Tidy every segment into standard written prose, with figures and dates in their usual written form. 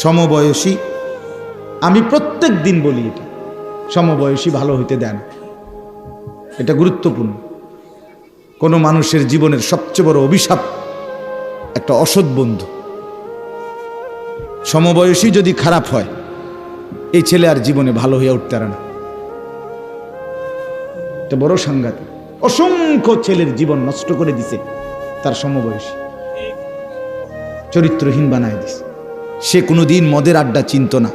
সমবয়সী, আমি প্রত্যেক দিন বলি এটা, সমবয়সী ভালো হইতে দেন, এটা গুরুত্বপূর্ণ। কোনো মানুষের জীবনের সবচেয়ে বড় অভিশাপ একটা অসৎ বন্ধু। সমবয়সী যদি খারাপ হয়, এই ছেলে আর জীবনে ভালো হয়ে উঠতে পারে না। এটা বড় সাংঘাতিক। অসংখ্য ছেলের জীবন নষ্ট করে দিছে তার সমবয়সী, চরিত্রহীন বানায় দিছে। সে কোনোদিন মদের আড্ডা চিনত না,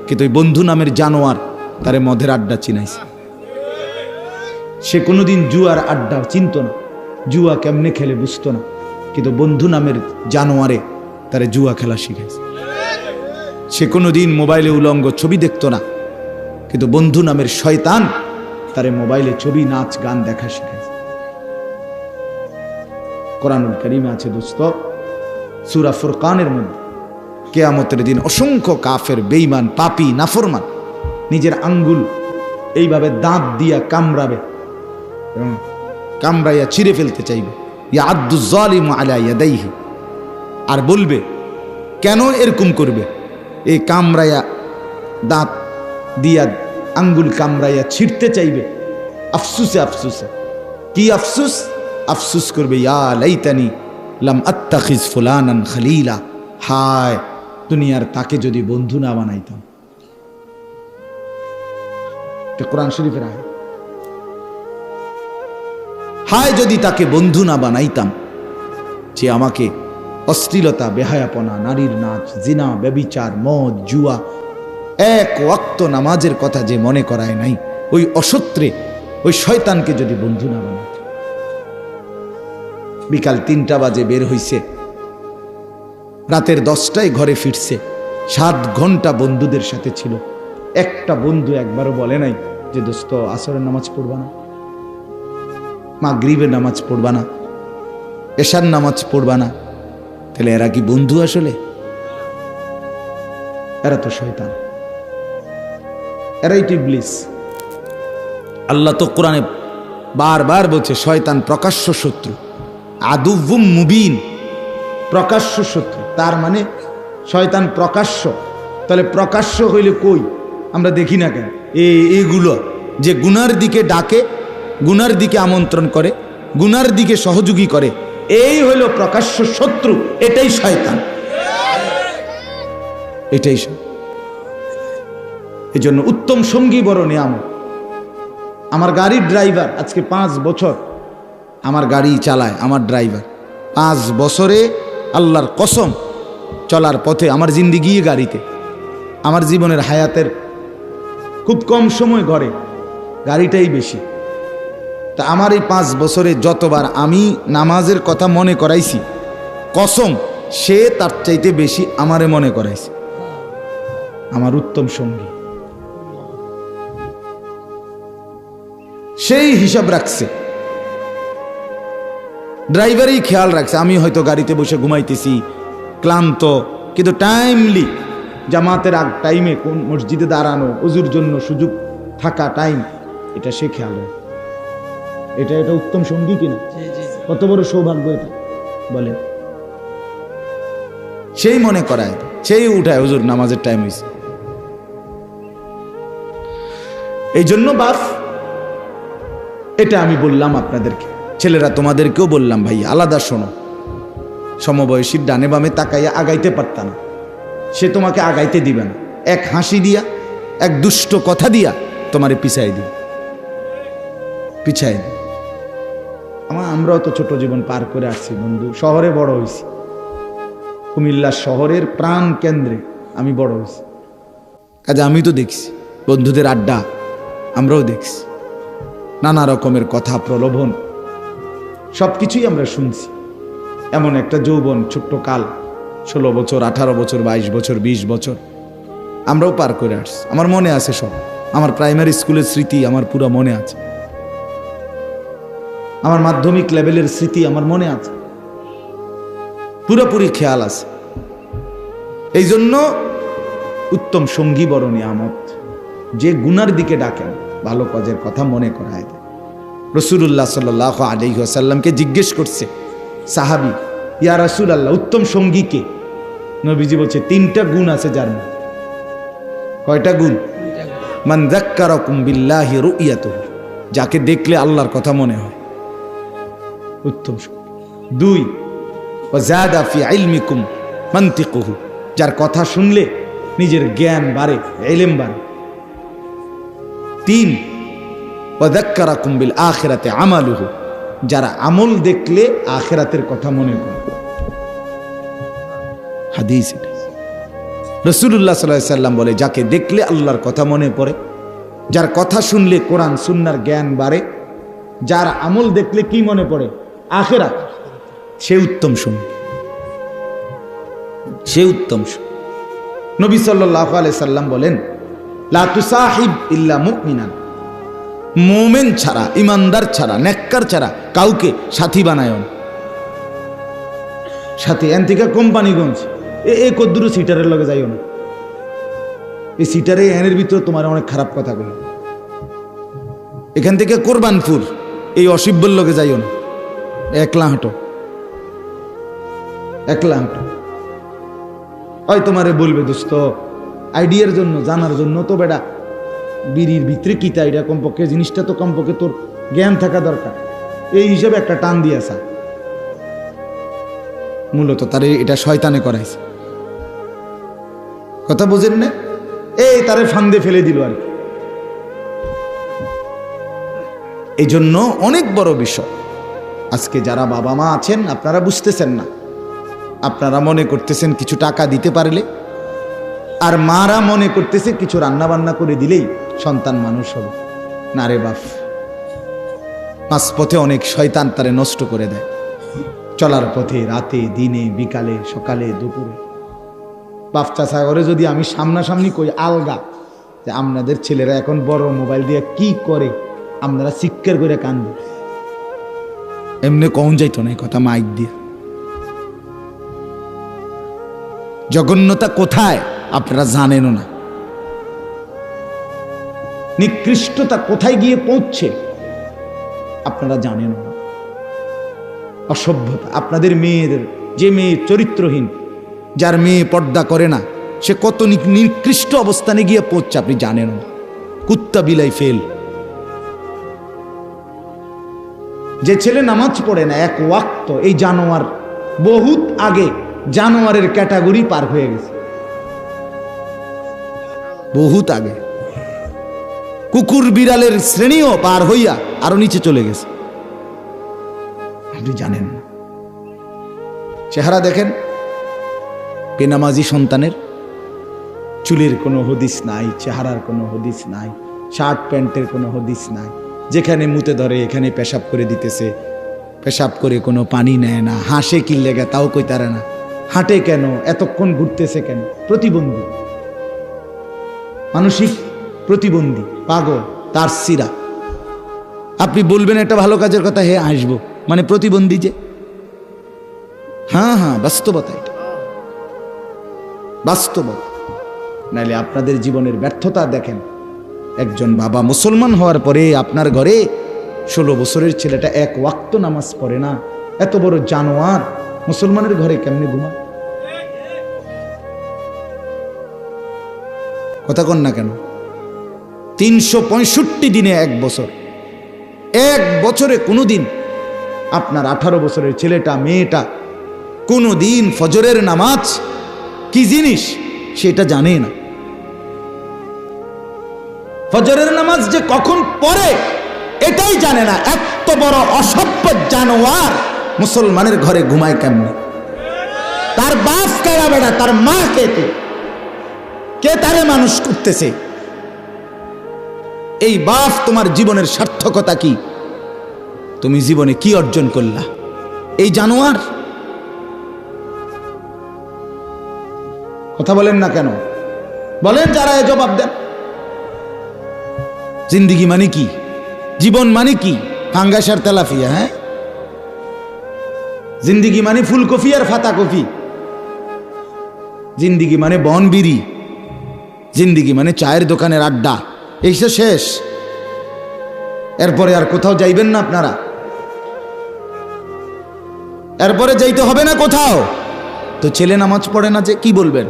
কিন্তু ওই বন্ধু নামের জানোয়ার তারে মদের আড্ডা চিনাইছে। সে কোনোদিন জুয়ার আড্ডা চিনত না, জুয়া কেমনে খেলে বুঝতো না, কিন্তু বন্ধু নামের জানোয়ারে তারে জুয়া খেলা শিখাইছে। সে কোনোদিন মোবাইলে উলঙ্গ ছবি দেখতো না, কিন্তু বন্ধু নামের শয়তান তারে মোবাইলে ছবি, নাচ, গান দেখা শিখাইছে। কোরআনুল কারীমে আছে দোস্ত, সূরা ফুরকানের মধ্যে, কিয়ামতের দিন অসংখ্য কাফের, বেঈমান, পাপী, নাফরমান নিজের আঙ্গুল এইভাবে দাঁত দিয়া কামড়াবে এবং কামড়াইয়া ছিঁড়ে ফেলতে চাইবে। ইয়া'আদ্দু যালিমু আলা ইয়াদাইহি, আর বলবে কেন এরকম করবে? এই কামড়াইয়া দাঁত দিয়া আঙ্গুল কামড়াইয়া ছিঁড়তে চাইবে, আফসুসে আফসুসে। কি আফসুস? আফসুস করবে, ইয়া লাইতানি লাম আত্তাখিজ ফুলানান খলিলা, হায় দুনিয়ার তাকে যদি বন্ধু না বানাইতাম। এটা কোরআন শরীফের আয়াত। হায় যদি তাকে বন্ধু না বানাইতাম, যে আমাকে অশ্লীলতা, বেহায়াপনা, নারীর নাচ, জিনা, ব্যভিচার, মদ, জুয়া, এক ওয়াক্ত নামাজের কথা যে মনে করায় নাই, ওই অসত্রে, ওই শয়তানকে যদি বন্ধু না বানাইতাম। বিকাল 3টা বাজে বের হইছে, রাতের 10টায় ঘরে ফিরছে, 7 ঘন্টা বন্ধুদের সাথে ছিল। একটা বন্ধু একবারও বলে নাই যে দোস্ত আসরের নামাজ পড়বা না, মাগরিবের নামাজ পড়বা না, এশার নামাজ পড়বা না। তাহলে এরা কি বন্ধু আসলে? এরা তো শয়তান, এরাই তো ইবলিস। আল্লাহ তো কোরআনে বারবার বলছে শয়তান প্রকাশ্য শত্রু, আদুউম মুবিন, প্রকাশ্য শত্রু। তার মানে শয়তান প্রকাশ্য। তাহলে প্রকাশ্য হইলে কই আমরা দেখি না কেন? এইগুলো যে গুনার দিকে ডাকে, গুনার দিকে আমন্ত্রণ করে, গুনার দিকে সহযোগী করে, এই হইল প্রকাশ্য শত্রু। এটাই শয়তান, এটাই। এই জন্য উত্তম সঙ্গী বড় নিয়ামত। আমার গাড়ির ড্রাইভার আজকে 5 বছর আমার গাড়ি চালায়, আমার ড্রাইভার 5 বছরে আল্লাহর কসম চলার পথে, আমার জিন্দিগি গাড়িতে, আমার জীবনের হায়াতের খুব কম সময় ঘরে গাড়িটাই বেশি। তা আমার এই 5 বছরে যতবার আমি নামাজের কথা মনে করাইছি, কসম সে তার চাইতে বেশি আমারে মনে করাইছে। আমার উত্তম সঙ্গী, সেই হিসাব রাখছে, ড্রাইভারই খেয়াল রাখছে। আমি হয়তো গাড়িতে বসে ঘুমাইতেছি, ক্লান্ত, কিন্তু টাইমলি জামাতের আগ টাইমে কোন মসজিদে দাঁড়ানো, ওযুর জন্য সুযোগ থাকা টাইম, এটা সে খেয়াল রাখে। এটা উত্তম সঙ্গী কিনা? কত বড় সৌভাগ্য এটা বলেন। সেই মনে করায়, সেই উঠায় হুজুর নামাজের টাইম হয়েছে। এই জন্য বাপ, এটা আমি বললাম আপনাদেরকে, ছেলেরা তোমাদেরকেও বললাম, ভাই আলাদা শোনো। সমবয়সীর ডানে বামে তাকাইয়া আগাইতে পারতা না, সে তোমাকে আগাইতে দিবে না। এক হাসি দিয়া, এক দুষ্ট কথা দিয়া তোমারে পিছাই দিবে, পিছাই দিবে। আমরাও তো ছোট জীবন পার করে আসছি বন্ধু, শহরে বড় হয়েছি, কুমিল্লা শহরের প্রাণ কেন্দ্রে আমি বড় হয়েছি। কাজে আমি তো দেখছি বন্ধুদের আড্ডা, আমরাও দেখছি নানা রকমের কথা, প্রলোভন, সবকিছুই আমরা শুনছি। এমন একটা যৌবন, ছোট্ট কাল, 16 বছর, 18 বছর, 22 বছর, 20 বছর আমরাও পার করে আসছি। আমার মনে আছে সব, আমার প্রাইমারি স্কুলের স্মৃতি আমার পুরো মনে আছে, আমার মাধ্যমিক লেভেলের স্মৃতি আমার মনে আছে, পুরোপুরি খেয়াল আছে। এই জন্য উত্তম সঙ্গী বড় নিয়ামত, যে গুনার দিকে ডাকেন, ভালো কাজের কথা মনে করায় দেয়। রাসূলুল্লাহ সাল্লাল্লাহু আলাইহি ওয়াসাল্লামকে জিজ্ঞেস করছে সাহাবী, ইয়া রাসূলুল্লাহ, উত্তম সঙ্গী কে? নবীজি বলছে 3টা গুণ আছে যার মধ্যে। কয়টা গুণ? মান যাক্কারাকুম বিল্লাহি রুইয়াতুহু, যাকে দেখলে আল্লাহর কথা মনে হয়, উত্তম। 2 ওয়া যাদা ফি ইলমিকুম মানতিকুহু, যার কথা শুনলে নিজের জ্ঞান বাড়ে, ইলম বাড়ে। 3 ওয়া যাক্কারাকুম বিল আখিরাতি আমালুহু, যারা আমল দেখলে আখিরাতের কথা মনে করে। হাদিস এটা। রাসূলুল্লাহ সাল্লাল্লাহু আলাইহি সাল্লাম বলে, যাকে দেখলে আল্লাহর কথা মনে পড়ে, যার কথা শুনলে কোরআন সুন্নাহর জ্ঞান বাড়ে, যার আমল দেখলে কি মনে পড়ে? আখিরাত, সে উত্তম শুন, সে উত্তম শুন। নবী সাল্লাল্লাহু আলাইহি সাল্লাম বলেন, লা তুসাহিব ইল্লা মুমিনান, মুমিন ছাড়া, ইমানদার ছাড়া, নেককার ছাড়া কাউকে সাথী বানায় না। সাথী এন থেকে কোম্পানিগঞ্জ এ কদ্দুরু সিটারের লগে যাইও না, এই সিটারে এনের ভিতরে তোমার অনেক খারাপ কথা বলে। এখান থেকে কোরবানপুর এই অসিব্বর লগে যাইও না, একলা হাঁটো, একলা হাঁটো। ওই তোমারে বলবে দোস্ত আইডিয়ার জন্য, জানার জন্য তো বেটা বিড়ির ভিতরে কিতা এটা কমপক্ষে জিনিসটা তো কমপক্ষে তোর জ্ঞান থাকা দরকার, এই হিসাবে একটা টান দিয়েছা। মূলত তারে এটা শয়তানে করাইছে, কথা বুঝেন না? এই তারে ফান্দে ফেলে দিল আর কি। এই জন্য অনেক বড় বিষয়। আজকে যারা বাবা মা আছেন আপনারা বুঝতেছেন না, আপনারা মনে করতেছেন কিছু টাকা দিতে পারলে, আর মারা মনে করতেছে কিছু রান্না বান্না করে দিলেই সন্তান মানুষ হবে। না রে বাপ, মাঝপথে অনেক শয়তান তারে নষ্ট করে দেয়, চলার পথে, রাতে, দিনে, বিকালে, সকালে, দুপুরে। বাপ চাচা করে যদি আমি সামনাসামনি কই আলগা যে আপনাদের ছেলেরা এখন বড় মোবাইল দিয়ে কি করে, আপনারা চিৎকার করে কান্দে, এমনি কখন যাইতো না কথা মাইক দিয়ে। জঘন্যতা কোথায় আপনারা জানেনও না, নিকৃষ্টতা কোথায় গিয়ে পৌঁছছে আপনারা জানেন না। অসভ্যতা, আপনাদের মেয়েদের, যে মেয়ে চরিত্রহীন, যার মেয়ে পর্দা করে না, সে কত নিকৃষ্ট অবস্থানে গিয়ে পৌঁছছে আপনি জানেন না। কুত্তা বিলাই ফেল। যে ছেলে নামাজ পড়ে না এক ওয়াক্ত, এই জানোয়ার বহুত আগে জানোয়ারের ক্যাটাগরি পার হয়ে গেছে, বহুত আগে কুকুর বিড়ালের শ্রেণীও পার হইয়া আরো নিচে চলে গেছে, আপনি জানেন না। চেহারা দেখেন বেনামাজি সন্তানের, চুলের কোনো হদিস নাই, চেহারার কোনো হদিস নাই, শার্ট প্যান্টের কোনো হদিস নাই, যেখানে মুতে ধরে এখানে পেশাব করে দিতেছে, পেশাব করে কোনো পানি নেয় না, হাসে কি লেগে তাও কইতারে না, হাঁটে কেন, এতক্ষণ ঘুরতেছে কেন, প্রতিবন্ধী, মানসিক প্রতিবন্ধী, পাগল, তার সিরা। আপনি বলবেন একটা ভালো কাজের কথা, হে আসবো, মানে প্রতিবন্ধী যে। হ্যাঁ হ্যাঁ, বাস্তবতা এটা, বাস্তবতা। নাইলে আপনাদের জীবনের ব্যর্থতা দেখেন। একজন বাবা মুসলমান হওয়ার পরে আপনার ঘরে 16 বছরের ছেলেটা এক ওয়াক্ত নামাজ পড়ে না, এত বড় জানোয়ার মুসলমানের ঘরে কেমনে ঘুমায়? কথা কন না কেন? 365 দিনে এক বছর, এক বছরে কোনোদিন আপনার 18 বছরের ছেলেটা, মেয়েটা কোনোদিন ফজরের নামাজ কি জিনিস সেটা জানে না। ফজরের নামাজ যে কখন পড়ে এটাই জানে না। এত বড় অসভ্য জানোয়ার মুসলমানের ঘরে ঘুমায় কেমনে? তার বাপ কেডা বেটা, তার মা কে, কে তারে মানুষ করতেছে? এই বাপ তোমার জীবনের সার্থকতা কি? তুমি জীবনে কি অর্জন করলা? এই জানোয়ার। কথা বলেন না কেন? বলেন যারা, এ জবাব দেন। জিন্দিগি মানে কি? জীবন মানে কি? ফাঙ্গাস আর তেলাফিয়া? হ্যাঁ, জিন্দিগি মানে ফুলকপি আর ফাতা কপি? জিন্দিগি মানে বনবিড়ি? জিন্দিগি মানে চায়ের দোকানের আড্ডা? এই শেষ, এরপরে আর কোথাও যাইবেন না আপনারা? এরপরে যাইতে হবে না কোথাও। তো ছেলে নামাজ পড়ে না যে কি বলবেন?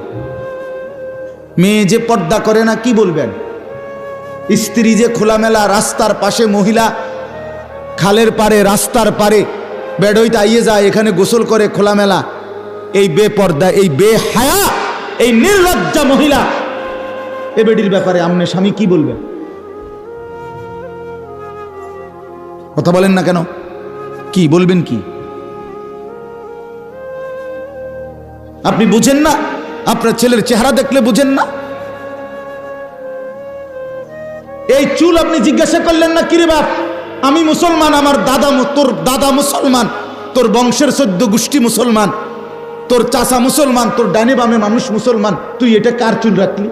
মেয়ে যে পর্দা করে না কি বলবেন? স্ত্রী যে খোলামেলা রাস্তার পাশে, মহিলা খালের পারে, রাস্তার পারে বেড়ইতে আইয়ে যায়, এখানে গোসল করে খোলামেলা, এই বেপর্দা, এই বেহায়া, এই নির্লজ্জা মহিলা, এ বেডির ব্যাপারে আমনে স্বামী কি বলবেন? কথা বলেন না কেন? কি বলবেন? কি আপনি বুঝেন না? আপনার ছেলের চেহারা দেখলে বুঝেন না? এই চুল আপনি জিজ্ঞাসা করলেন না, কিরে বাপ আমি মুসলমান, আমার দাদা, তোর দাদা মুসলমান, তোর বংশের 14 গোষ্ঠী মুসলমান, তোর চাচা মুসলমান, তোর ডানে বামে মানুষ মুসলমান, তুই এটা কার চুল রাখলি?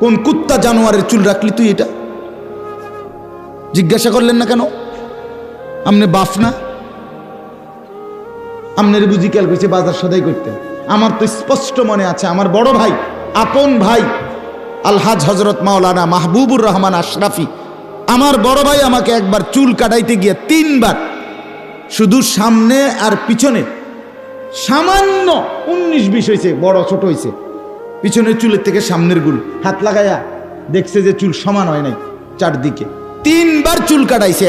কোন কুত্তা জানোয়ারের চুল রাখলি তুই? এটা জিজ্ঞাসা করলেন না কেন? আমনে বাপ না? আমনের বুঝি খেয়াল করছে বাজার সদাই করতে? আমার তো স্পষ্ট মনে আছে, আমার বড় ভাই, আপন ভাই আলহাজ হজরত মাওলানা মাহবুবুর রহমান আশরাফি, আমার বড় ভাই আমাকে একবার চুল কাটাইতে গিয়ে 3 বার, শুধু সামনে আর পিছনে সামান্য 19-20 হয়েছে, বড় ছোট হয়েছে, পিছনের চুলের থেকে সামনের গুল হাত লাগাইয়া দেখছে যে চুল সমান হয় নাই চারদিকে। 3 বার চুল কাটাইছে,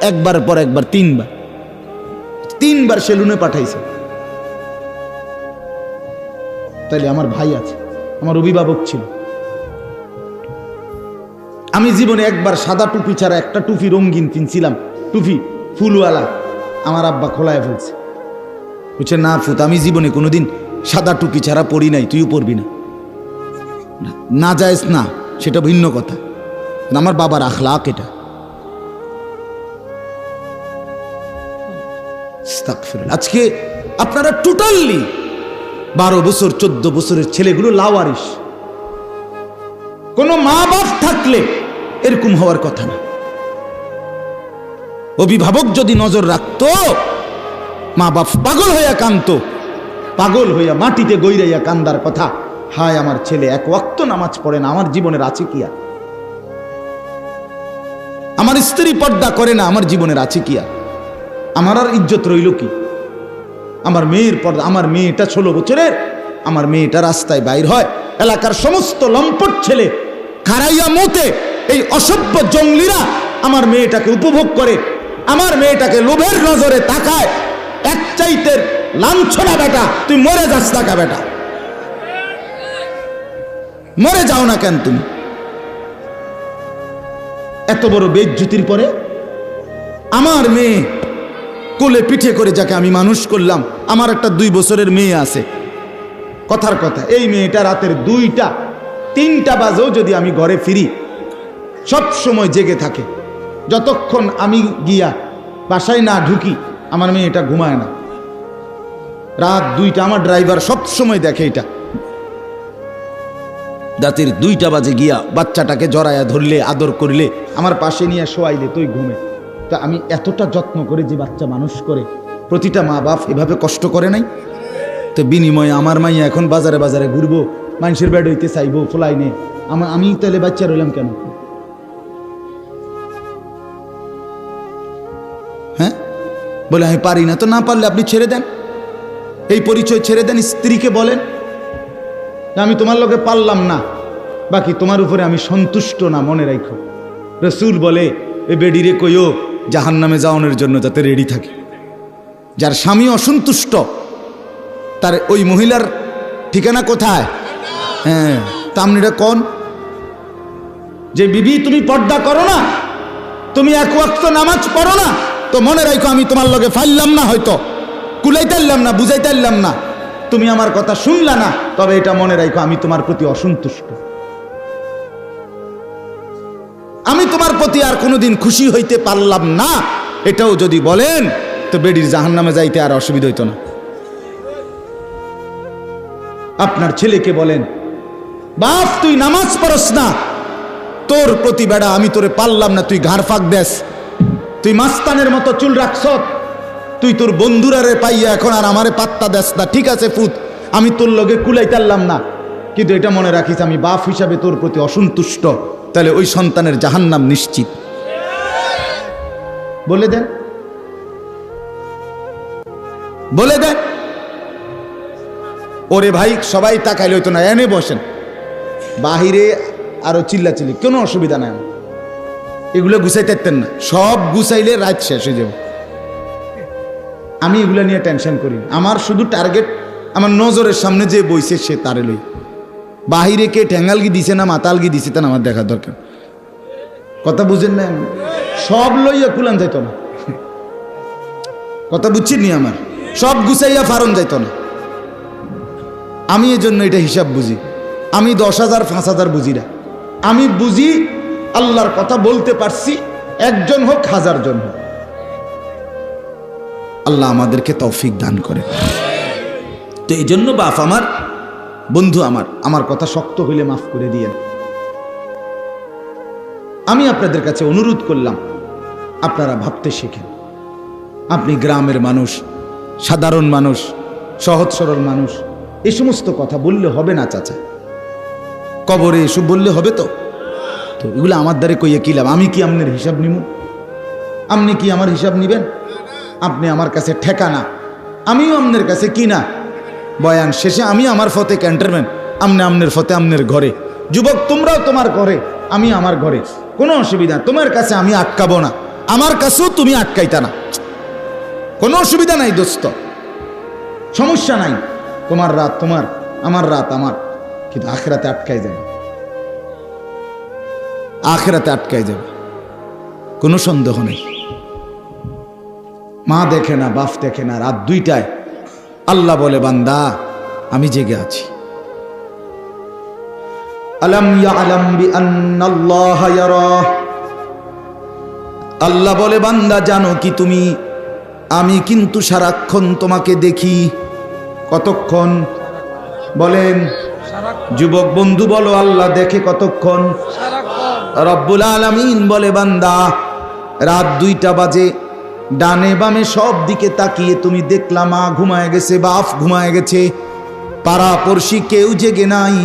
একবার পর একবার, 3 বার সেলুনে পাঠাইছে। তাইলে আমার ভাই আছে, আমার অভিভাবক ছিল। আমি জীবনে একবার সাদা টুপি ছাড়া একটা টুপি রঙিন কিনছিলাম, টুপি ফুলওয়ালা, আমার আব্বা খোলায় ফেলছে। বুঝছে না ফুত, আমি জীবনে কোনোদিন সাদা টুপি ছাড়া পড়ি নাই, তুইও পড়বি না। না যায়জ না, সেটা ভিন্ন কথা, আমার বাবার আখলাক এটা। আজকে আপনারা টোটালি 12 বছর 14 বছরের ছেলেগুলো লাওয়ারিস। কোন মা বাপ থাকলে এরকম হওয়ার কথা না। অভিভাবক যদি নজর রাখতো, মা বাপ পাগল হইয়া কাঁদতো, পাগল হইয়া মাটিতে গইরাইয়া কান্দার কথা, হায় আমার ছেলে 1 ওয়াক্ত নামাজ পড়ে না, আমার জীবনের আছে কি আর? আমার স্ত্রী পর্দা করে না, আমার জীবনের আছে কি আর? আমার আর ইজ্জত রইল কি? আমার মেয়ের পর্দা, আমার মেয়েটা 16 বছরের, আমার মেয়েটা রাস্তায় বাইর হয়, এলাকার সমস্ত লম্পট ছেলে খারাইয়া মতে, এই অসভ্য জঙ্গলিরা আমার মেয়েটাকে উপভোগ করে, আমার মেয়েটাকে লোভের নজরে তাকায়। এক চাইতের লাঞ্ছনা বেটা, তুই মরে যাস টাকা বেটা, মরে যাও না কেন তুমি? এত বড় বেইজ্জতির পরে আমার মেয়ে কোলে পিঠে করে, যাকে আমি মানুষ করলাম, আমার একটা 2 বছরের মেয়ে আছে, কথার কথা, এই মেয়েটা রাতের 2টা 3টা বাজেও যদি আমি ঘরে ফিরি, সব সময় জেগে থাকে। যতক্ষণ আমি গিয়া বাসায় না ঢুকি, আমার মেয়েটা ঘুমায় না। রাত 2টা, আমার ড্রাইভার সব সময় দেখে এটা, রাতের 2টা বাজে গিয়া বাচ্চাটাকে জড়াইয়া ধরলে, আদর করলে, আমার পাশে নিয়ে শোয়াইলে তুই ঘুমে। তা আমি এতটা যত্ন করে যে বাচ্চা মানুষ করে, প্রতিটা মা বাপ এভাবে কষ্ট করে নাই? তো বিনিময়ে আমার মাইয়া এখন বাজারে বাজারে ঘুরবো, মানুষের বেড হইতে চাইবো, ফোলাই নে, আমি তাহলে বাচ্চা রইলাম কেন? হ্যাঁ, বলে আমি পারি না। তো না পারলে আপনি ছেড়ে দেন, এই পরিচয় ছেড়ে দেন, স্ত্রীকে বলেন আমি তোমার লোকে পারলাম না, বাকি তোমার উপরে আমি সন্তুষ্ট না, মনে রাখো। রসুল বলে এ বেডিরে কইও জাহান্নামে যাওয়ানোর জন্য যাতে রেডি থাকে। যার স্বামী অসন্তুষ্ট, তার ওই মহিলার ঠিকানা কোথায়? হ্যাঁ, তা আপনি এটা কোন যে বিবি তুমি পর্দা করো না, তুমি 1 ওয়াক্ত নামাজ পড়ো না, তো মনে রাখো আমি তোমার লগে ফাইলাম না, হয়তো কুলাইতারলাম না, বুঝাইতারলাম না, তুমি আমার কথা শুনলা না, তবে এটা মনে রাখো আমি তোমার প্রতি অসন্তুষ্ট, আমি তোমার প্রতি আর কোনোদিন খুশি হইতে পারলাম না। এটাও যদি বলেন তো বেডির জাহান্নামে যাইতে আর অসুবিধা হইতো না। আপনার ছেলেকে বলেন বাপ তুই নামাজ পড়স না, তোর প্রতি বেড়া আমি তোরে পারলাম না, তুই ঘাড় ফাঁক দেস, তুই মাস্তানের মতো চুল রাখছ, তুই তোর বন্ধুরারে পাইয়া এখন আর আমারে পাত্তা দেস না। ঠিক আছে ফুত, আমি তোর লগে কুলাইতারলাম না, কিন্তু এটা মনে রাখিস আমি বাপ হিসাবে তোর প্রতি অসন্তুষ্ট, তাহলে ওই সন্তানের জাহান্নাম নিশ্চিত। বলে দেন, বলে দেন। ওরে ভাই সবাই তাকাইলে হইতো না, এনে বসেন, বাহিরে আরো চিল্লাচিল্লি, কোনো অসুবিধা নাই। এগুলো গুছাইতে পারতেন না, সব গুছাইলে রাত শেষ হয়ে যাবে। আমি এগুলো নিয়ে টেনশন করি, আমার শুধু টার্গেট আমার নজরের সামনে যে বইছে সে তারে লই। বাহিরে কে ঠ্যাঙ্গালগি দিছে না মাতালগি দিছে তা আমার দেখার দরকার। কথা বুঝেন না? সব লইয়া কুলান যাইতো না, কথা বুঝছেন নি? আমার সব গুছাইয়া ফারন যাইতো না। আমি এই জন্য এটা হিসাব বুঝি। আমি 10,000 5,000 বুঝি না। আমি বুঝি আল্লাহর কথা বলতে পারছি, একজন হোক 1000 জন হোক। আল্লাহ আমাদেরকে তৌফিক দান করে। তো এই জন্য বাপ আমার, বন্ধু আমার কথা শক্ত হইলে মাফ করে দিয়েন। আমি আপনাদের কাছে অনুরোধ করলাম, আপনারা ভাবতে শিখেন। আপনি গ্রামের মানুষ, সাধারণ মানুষ, সহজ সরল মানুষ, এই সমস্ত কথা বললে হবে না চাচা। কবরে এসব বললে হবে তো? তো এগুলো আমার দ্বারে কইয়া কি লাভ? আমি কি আপনার হিসাব নিব? আপনি কি আমার হিসাব নিবেন? আপনি আমার কাছে ঠেকানা, আমিও আপনার কাছে কি না। বয়ান শেষে আমি আমার ফতে ক্যান্টারম্যান, আপনি আপনার ফতে আপনার ঘরে। যুবক তোমরাও তোমার ঘরে, আমি আমার ঘরে, কোনো অসুবিধা। তোমার কাছে আমি আটকাবো না, আমার কাছেও তুমি আটকাইতা না, কোনো অসুবিধা নাই দোস্ত, সমস্যা নাই। তোমার রাত তোমার, আমার রাত আমার, কিন্তু আখেরাতে আটকাই যাবে, আখেরাতে আটকাই যাবে, কোনো সন্দেহ নেই। মা দেখে না, বাপ দেখে না, রাত 2টায় আল্লাহ বলে বান্দা আমি জেগে আছি। আলাম ইয়ালাম বিআন্নাল্লাহা ইয়ারা, আল্লাহ বলে বান্দা জানো কি তুমি, আমি কিন্তু সারাক্ষণ তোমাকে দেখি। কতক্ষণ বলেন? যুবক বন্ধু বলো, আল্লাহ দেখে কতক্ষণ? রব্বুল আলামিন বলে বান্দা রাত 2টা বাজে, ডানে বামে সব দিকে তাকিয়ে তুমি দেখলা মা ঘুমায় গেছে, বাপ ঘুমায় গেছে, পাড়া পড়শি কেউ জেগে নাই,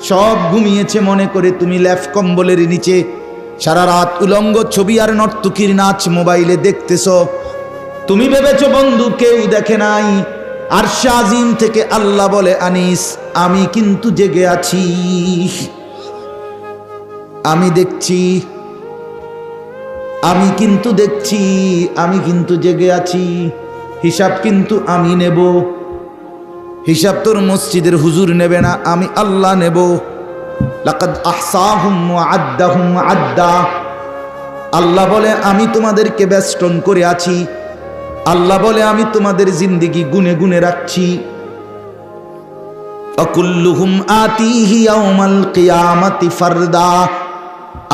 সব ঘুমিয়েছে মনে করে তুমি লেফ কম্বলের নিচে সারা রাত উলঙ্গ ছবি আর নর্তকীর নাচ মোবাইলে দেখতেছ। তুমি ভেবেছো বন্ধু কেউ দেখে নাই। আরশে আজিম থেকে আল্লাহ বলে আনিস আমি কিন্তু জেগে আছি, আমি দেখছি, আমি কিন্তু দেখছি, আমি কিন্তু জেগে আছি। হিসাব কিন্তু আমি নেব, হিসাব তোর মসজিদের হুজুর নেবে না, আমি আল্লাহ নেব। লাকাদ আহসাহুম ওয়া আদ্দাহুম আদ্দা, আল্লাহ বলে আমি তোমাদেরকে বেষ্টন করে আছি, আল্লাহ বলে আমি তোমাদের জিন্দেগি গুনে গুনে রাখছি। আকুল্লুহুম আতিহি ইয়াউমাল কিয়ামাতি ফারদা,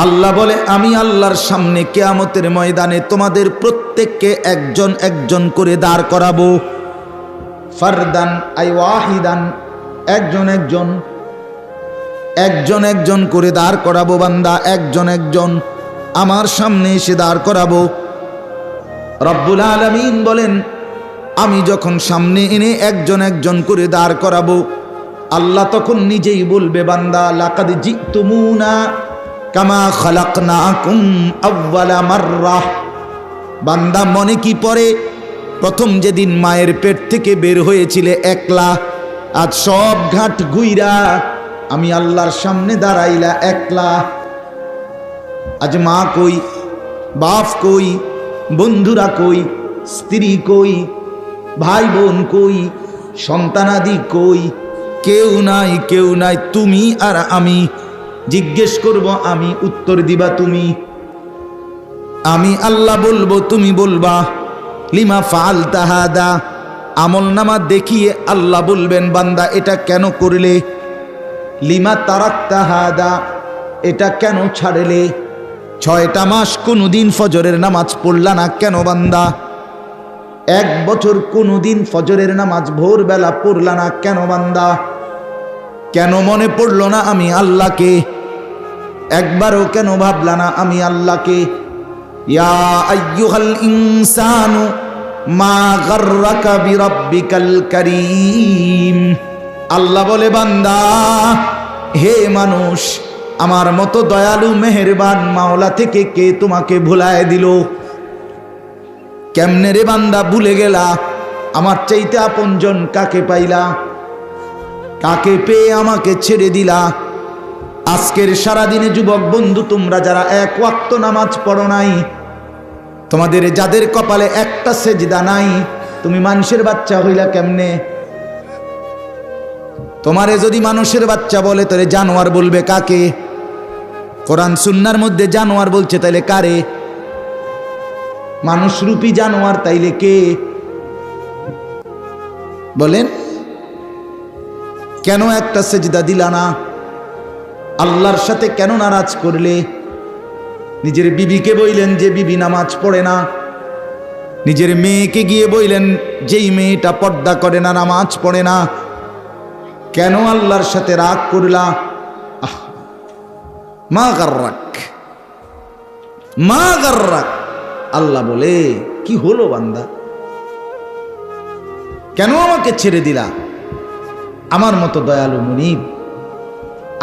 আল্লাহ বলে আমি আল্লাহর সামনে কিয়ামতের ময়দানে তোমাদের প্রত্যেককে একজন একজন করে দাঁড় করাবো। ফারদান আই ওয়াহিদান, একজন একজন, একজন একজন করে দাঁড় করাবো বান্দা, একজন একজন আমার সামনে এসে দাঁড় করাবো। রব্বুল আলামিন বলেন আমি যখন সামনে এনে একজন একজন করে দাঁড় করাবো, আল্লাহ তখন নিজেই বলবে বান্দা লাকাদ জিতুমুনা কামা খালাকনাকুম আউওয়ালা মাররাহ, বান্দা মনে কি পড়ে প্রথম যেদিন মায়ের পেট থেকে বের হয়েছিলে একলা, আজ সব ঘাট ঘুইরা আমি আল্লাহর সামনে দাঁড়াইলা একলা। আজ মা কই, বাপ কই, বন্ধুরা কই, স্ত্রী কই, ভাই বোন কই, সন্তানাদি কই, কেউ নাই, কেউ নাই, তুমি আর আমি। জিজ্ঞেস করব আমি, উত্তর দিবা তুমি। আমি আল্লাহ বলবো, তুমি বলবা লিমা ফাআলতা হাদা, আমল নামা দেখিয়ে আল্লাহ বলবেন বান্দা এটা কেন করলে। লিমা তারাকতা হাদা, এটা কেন ছাড়লে। 6টা মাস কোনোদিন ফজরের নামাজ পড়লা না কেন বান্দা। 1 বছর কোনোদিন ফজরের নামাজ ভোরবেলা পড়লা না কেন বান্দা। কেন মনে পড়লো না আমি আল্লাহকে, একবারও কেন ভাবলা না আমি আল্লাহকে। ইয়া আইয়ুহাল ইনসানু মা গাররাকা বিরাব্বিকাল কারীম, আল্লাহ বলে বান্দা হে মানুষ, আমার মতো দয়ালু মেহেরবান মাওলা থেকে কে তোমাকে ভুলায় দিল। কেমনে রে বান্দা ভুলে গেলা, আমার চাইতে আপনজন কাকে পাইলা। কাকে পেয়ে আমাকে ছেড়ে দিলা? আজকের সারাদিনে যুবক বন্ধু তোমরা যারা এক ওয়াক্ত নামাজ পড়ো নাই, তোমাদের যাদের কপালে একটা সেজদা নাই, তুমি মানুষের বাচ্চা হইলা কেমনে? তোমারে যদি মানুষের বাচ্চা বলে তাহলে জানোয়ার বলবে কাকে? কোরআন সুন্নাহর মধ্যে জানোয়ার বলছে, তাইলে কারে? মানুষরূপী জানোয়ার তাইলে কে বলেন? কেন একটা সেজদা দিলা না? আল্লাহর সাথে কেন নারাজ করলে? নিজের বিবিকে বইলেন যে বিবি নামাজ পড়ে না, নিজের মেয়েকে গিয়ে বইলেন যেই মেয়েটা পর্দা করে না, নামাজ পড়ে না, কেন আল্লাহর সাথে রাগ করলা? মা গাররাক, মা গাররাক। আল্লাহ বলে কি হলো বান্দা, কেন আমাকে ছেড়ে দিলা? আমার মতো দয়ালু মুনিব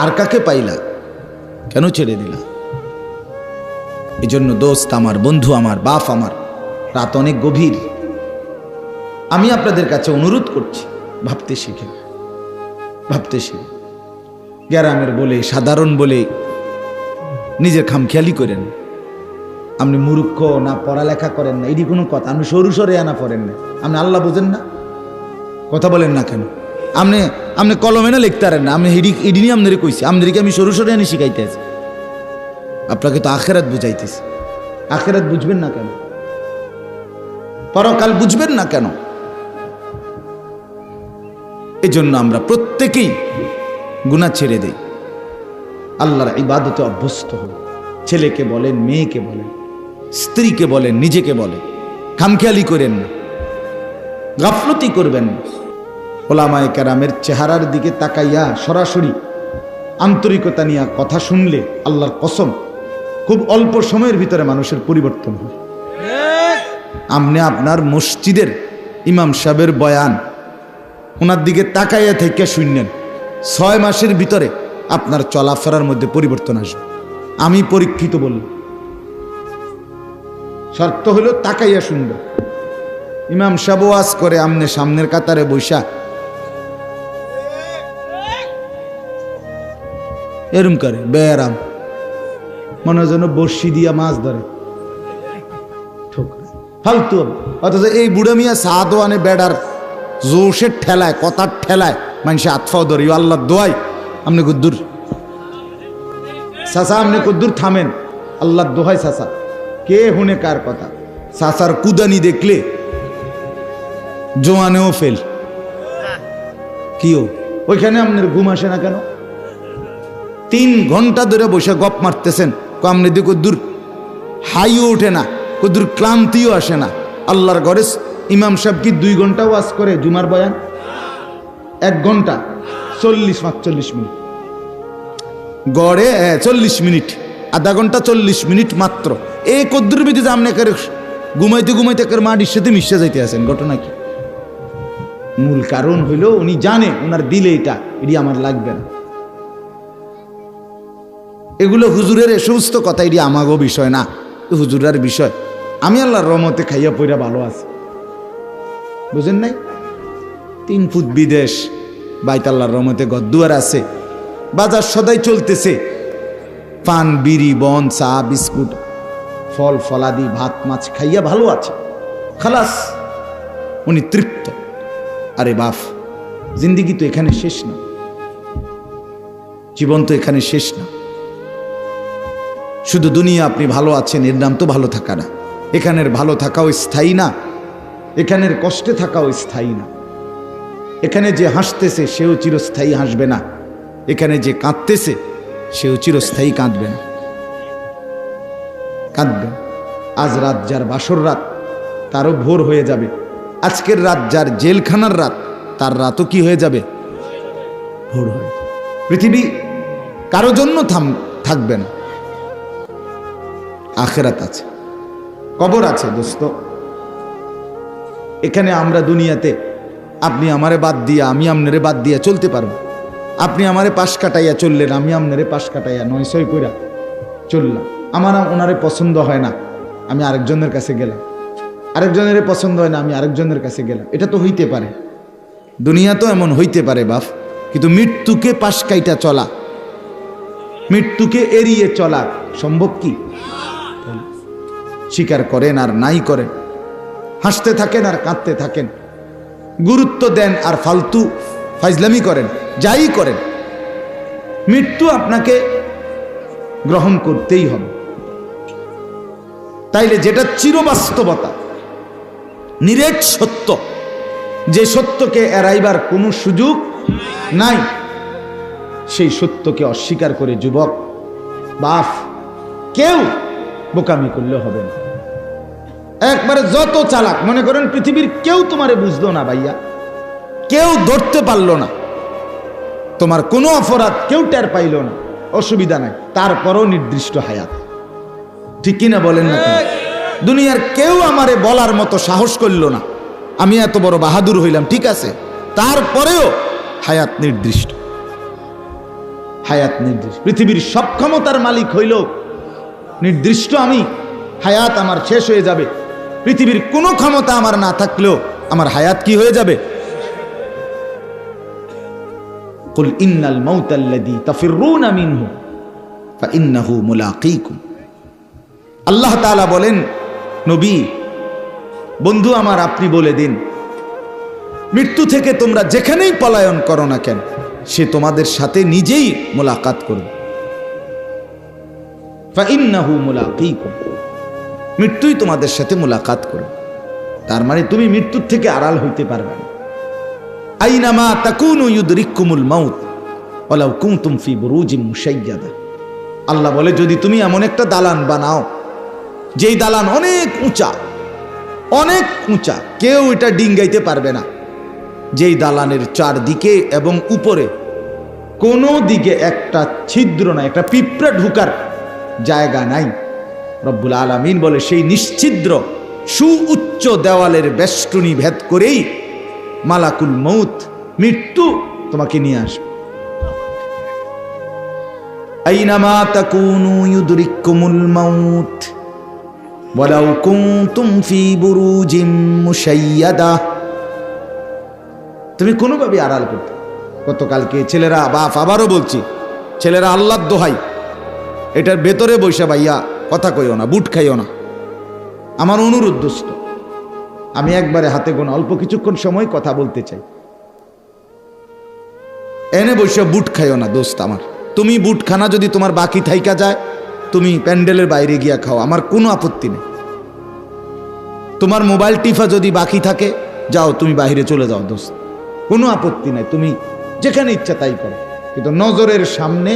আর কাকে পাইলা? কেন ছেড়ে দিলা? এই জন্য দোস্ত আমার, বন্ধু আমার, বাপ আমার, রাত অনেক গভীর। আমি আপনাদের কাছে অনুরোধ করছি, ভাবতে শিখে, ভাবতে শিখে। গ্রামের বলে, সাধারণ বলে নিজের খামখেয়ালি করেন। আপনি মূর্খ না, পড়ালেখা করেন না, এটি কোনো কথা? আপনি সরু সরে আনা পড়েন না, আপনি আল্লাহ বোঝেন না, কথা বলেন না কেন? আপনি কলমে না লিখতে পারেন না, আপনি এডি নিয়ে আপনাদের কইছি, আপনাদেরকে আমি সরু সরে আনি শিখাইতে আছি। আপনাকে তো আখেরাত বুঝাইতেছি, আখেরাত বুঝবেন না কেন? পরকাল বুঝবেন না কেন? এই জন্য আমরা প্রত্যেকেই গুনাহ ছেড়ে দেই, আল্লাহর ইবাদতে অভ্যস্ত হই। ছেলেকে বলেন, মেয়েকে বলেন, স্ত্রীকে বলেন, নিজেকে বলেন, খামখেয়ালি করেন না, গাফলতি করবেন না। ওলামায়ে কেরামের চেহারার দিকে তাকাইয়া সরাসরি আন্তরিকতা নিয়ে কথা শুনলে আল্লাহর কসম খুব অল্প সময়ের ভিতরে মানুষের পরিবর্তন হয়। আপনি আপনার মসজিদের ইমাম সাহেবের বয়ান ওনার দিকে তাকাইয়া থেকে শুনলেন, 6 মাসের ভিতরে আপনার চলাফেরার মধ্যে পরিবর্তন আসবে। আমি পরীক্ষিত বললাম, শর্ত হলো তাকাইয়া শুনবে। ইমাম সাহেব ওয়াজ করে, আমনে সামনের কাতারে বৈশা এরম করে বেয়ারাম, মনে যেন বর্ষি দিয়া মাছ ধরে, ফালতু। অথচ এই বুড়া মিয়া সাদও আনে বেড়ার জোশের ঠেলায়, কথার ঠেলায় মানুষে আতফাও ধরি। আল্লাহ দোয়াই আপনি কুদ্দুর চাচা, আপনি কুদ্দুর থামেন, আল্লাহ দোহাই চাচা, কে হুনে কার কথা? চাচার কুদানি দেখলে জোয়ানেও ফেল। কিও ওইখানে আপনার ঘুম আসে না কেন? 3 ঘন্টা ধরে বসে গপ মারতেছেন, আপনি দিয়ে কুদ্দুর হাইও ওঠে না, কুদ্দুর ক্লান্তিও আসে না। আল্লাহর ঘরে ইমাম সাহেব কি 2 ঘন্টা ওয়াজ করে জুমার বয়ান? 1 ঘন্টা 40-45 মিনিট গড়ে, 40 মিনিট, আধা ঘন্টা 40 মিনিট মাত্র। এই কদ্দুর বিধি আপনি ঘুমাইতে ঘুমাইতে মাটির সাথে মিশে যাইতে আছেন। ঘটনা কি? মূল কারণ হইল উনি জানে ওনার দিলে এটি আমার লাগবে না। এগুলো হুজুরের এ সমস্ত কথা, এটি আমাগো বিষয় না, হুজুরের বিষয়। আমি আল্লাহর রহমতে খাইয়া পইরা ভালো আছি, বুঝেন নাই? 3 ফুট বিদেশ, বাইত আল্লাহর রহমতে গদ্দুয়ার আছে, বাজার সদাই চলতেছে, পান, বিড়ি, বন, চা, বিস্কুট, ফল ফলাদি, ভাত মাছ খাইয়া ভালো আছে, খালাস, উনি তৃপ্ত। আরে বাপ, জিন্দিগি তো এখানে শেষ না, জীবন তো এখানে শেষ না। শুধু দুনিয়া আপনি ভালো আছেন এর নাম তো ভালো থাকা না। এখানের ভালো থাকাও স্থায়ী না, এখানের কষ্টে থাকাও স্থায়ী না। এখানে যে হাসতেছে সেও চিরস্থায়ী হাসবে না, এখানে যে কাঁদতেছে সেও চিরস্থায়ী কাঁদবে না, কাঁদবে। আজ রাত যার বাসর রাত, তারও ভোর হয়ে যাবে। আজকের রাত যার জেলখানার রাত, তার রাতও কি হয়ে যাবে? ভোর হয়ে যাবে। পৃথিবী কারো জন্য থাকবে না, আখেরাত আছে, কবর আছে দোস্ত। এখানে আমরা দুনিয়াতে আপনি আমারে বাদ দিয়া, আমি আপনারে বাদ দিয়া চলতে পারবো। আপনি আমারে পাশ কাটাইয়া চললেন, আমি আপনারে পাশ কাটাইয়া 900 কইরা চললাম। আমার ওনারে পছন্দ হয় না, আমি আরেকজনের কাছে গেলাম। আরেকজনের পছন্দ হয় না, আমি আরেকজনের কাছে গেলাম। এটা তো হইতে পারে, দুনিয়া তো এমন হইতে পারে বাপ। কিন্তু মৃত্যুকে পাশ কাইটা চলা, মৃত্যুকে এড়িয়ে চলা সম্ভব কি? স্বীকার করেন আর নাই করেন, হাসতে থাকেন আর কাঁদতে থাকেন, গুরুত্ব দেন আর ফালতু ফাইজলামি করেন, যাই করেন, মৃত্যু আপনাকে গ্রহণ করতেই হবে। তাইলে যেটা চিরবাস্তবতা, নিরেট সত্য, যে সত্যকে এড়াইবার কোনো সুযোগ নাই, সেই সত্যকে অস্বীকার করে যুবক বাপ কেউ বোকামি করলে হবে না। একবারে যত চালাক, মনে করেন পৃথিবীর কেউ তোমারে বুঝলো না ভাইয়া, কেউ ধরতে পারলো না, তোমার কোনো অপরাধ কেউ টের পাইল না, অসুবিধা নাই, তারপরও নির্দিষ্ট হায়াত। ঠিক কিনা বলেন না? দুনিয়ার কেউ আমারে বলার মতো সাহস করল না, আমি এত বড় বাহাদুর হইলাম, ঠিক আছে, তারপরেও হায়াত নির্দিষ্ট, হায়াত নির্দিষ্ট। পৃথিবীর সব ক্ষমতার মালিক হইল নির্দিষ্ট, আমি হায়াত আমার শেষ হয়ে যাবে। পৃথিবীর কোনো ক্ষমতা আমার না থাকলেও আমার হায়াত কি হয়ে যাবে? কুল ইন্নাল মাউতাল্লাযী তাফিররুনা মিনহু ফাইন্নাহু মুলাকীকুম। আল্লাহ তাআলা বলেন, নবী বন্ধু আমার, আপনি বলে দিন, মৃত্যু থেকে তোমরা যেখানেই পলায়ন করো না কেন, সে তোমাদের সাথে নিজেই মোলাকাত করবে। ফাইন্নাহু মুলাকীকুম, মৃত্যুই তোমাদের সাথে মোলাকাত করবে। তার মানে তুমি মৃত্যুর থেকে আড়াল হইতে পারবে না। আইনামা তাকুনু ইউদরিকুমুল মাউত ওয়ালাউ কুনতুম ফি বুরুজিম মুশাইয়াদা। আল্লাহ বলে, যদি তুমি এমন একটা দালান বানাও, যেই দালান অনেক উঁচা, অনেক উঁচা, কেউ এটা ডিঙ্গাইতে পারবে না, যেই দালানের চারদিকে এবং উপরে কোনো দিকে একটা ছিদ্র নাই, একটা পিঁপড়া ঢুকার জায়গা নাই, রব্বুল আলামিন বলে সেই নিশ্ছিদ্র সুউচ্চ দেওয়ালের বেষ্টনী ভেদ করেই মালাকুল মউত, মৃত্যু তোমাকে নিয়ে আসবে। আইনামা তাকুনু ইউদরিকুমুল মাউত ওয়ালাউ কুনতুম ফি বুরুজিম মুশাইয়াদা। তুমি কোনোভাবে আড়াল করতে। গতকালকে ছেলেরা, বাপ আবারও বলছি, ছেলেরা আল্লাহর দোহাই, এটার ভেতরে বৈশা ভাইয়া কথা কইও না, বুট খাইও না, আমার অনুরোধ দোস্ত। আমি একবারে হাতে গোনা অল্প কিছুক্ষণ সময় কথা বলতে চাই, এনে বৈশা বুট খাইও না দোস্ত আমার। তুমি বুট খানা যদি তোমার বাকি থাইকা যায়, তুমি প্যান্ডেলের বাইরে গিয়া খাও, আমার কোনো আপত্তি নেই। তোমার মোবাইল টিফা যদি বাকি থাকে, যাও তুমি বাইরে চলে যাও দোস্ত, কোনো আপত্তি নাই, তুমি যেখানে ইচ্ছা তাই করো। কিন্তু নজরের সামনে,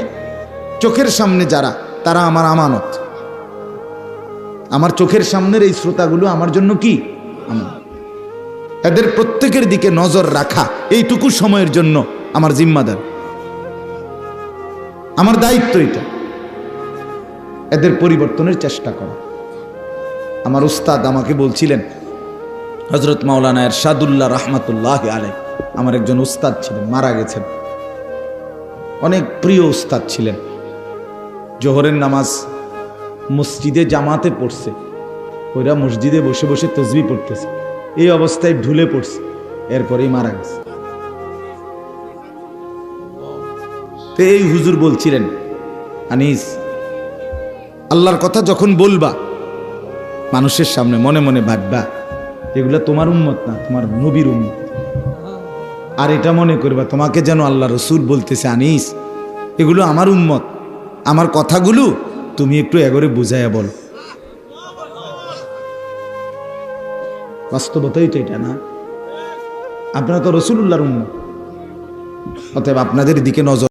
চোখের সামনে যারা, তারা আমার আমানত। আমার চোখের সামনের এই শ্রোতাগুলো আমার জন্য কি আমানত। এদের প্রত্যেকের দিকে নজর রাখা এইটুকু সময়ের জন্য আমার জিম্মাদার, আমার দায়িত্ব এটা, এদের পরিবর্তনের চেষ্টা করা। আমার উস্তাদ আমাকে বলছিলেন, হযরত মাওলানা এরশাদুল্লাহ রাহমাতুল্লাহ আলাইহি, আমার একজন উস্তাদ ছিলেন, মারা গেছেন, অনেক প্রিয় উস্তাদ ছিলেন। জোহরের নামাজ মসজিদে জামাতে পড়ছে, ওরা মসজিদে বসে বসে তাসবিহ পড়তেছে, এই অবস্থায় ঢুলে পড়ছে, এরপরেই মারা গেছে। তো এই হুজুর বলছিলেন, আনিস, আল্লাহর কথা যখন বলবা মানুষের সামনে, মনে মনে ভাববা এগুলা তোমার উম্মত না, তোমার নবীর উম্মত। আর এটা মনে করবা তোমাকে যেন আল্লাহ রসুল বলতেছে, আনিস এগুলো আমার উম্মত, আমার কথাগুলো তুমি একটু এগরে বুঝাইয়া বল। বাস্তবতাই তো এটা না, আপনারা তো রসুলুল্লাহর উম্মত, অতএব আপনাদের দিকে নজর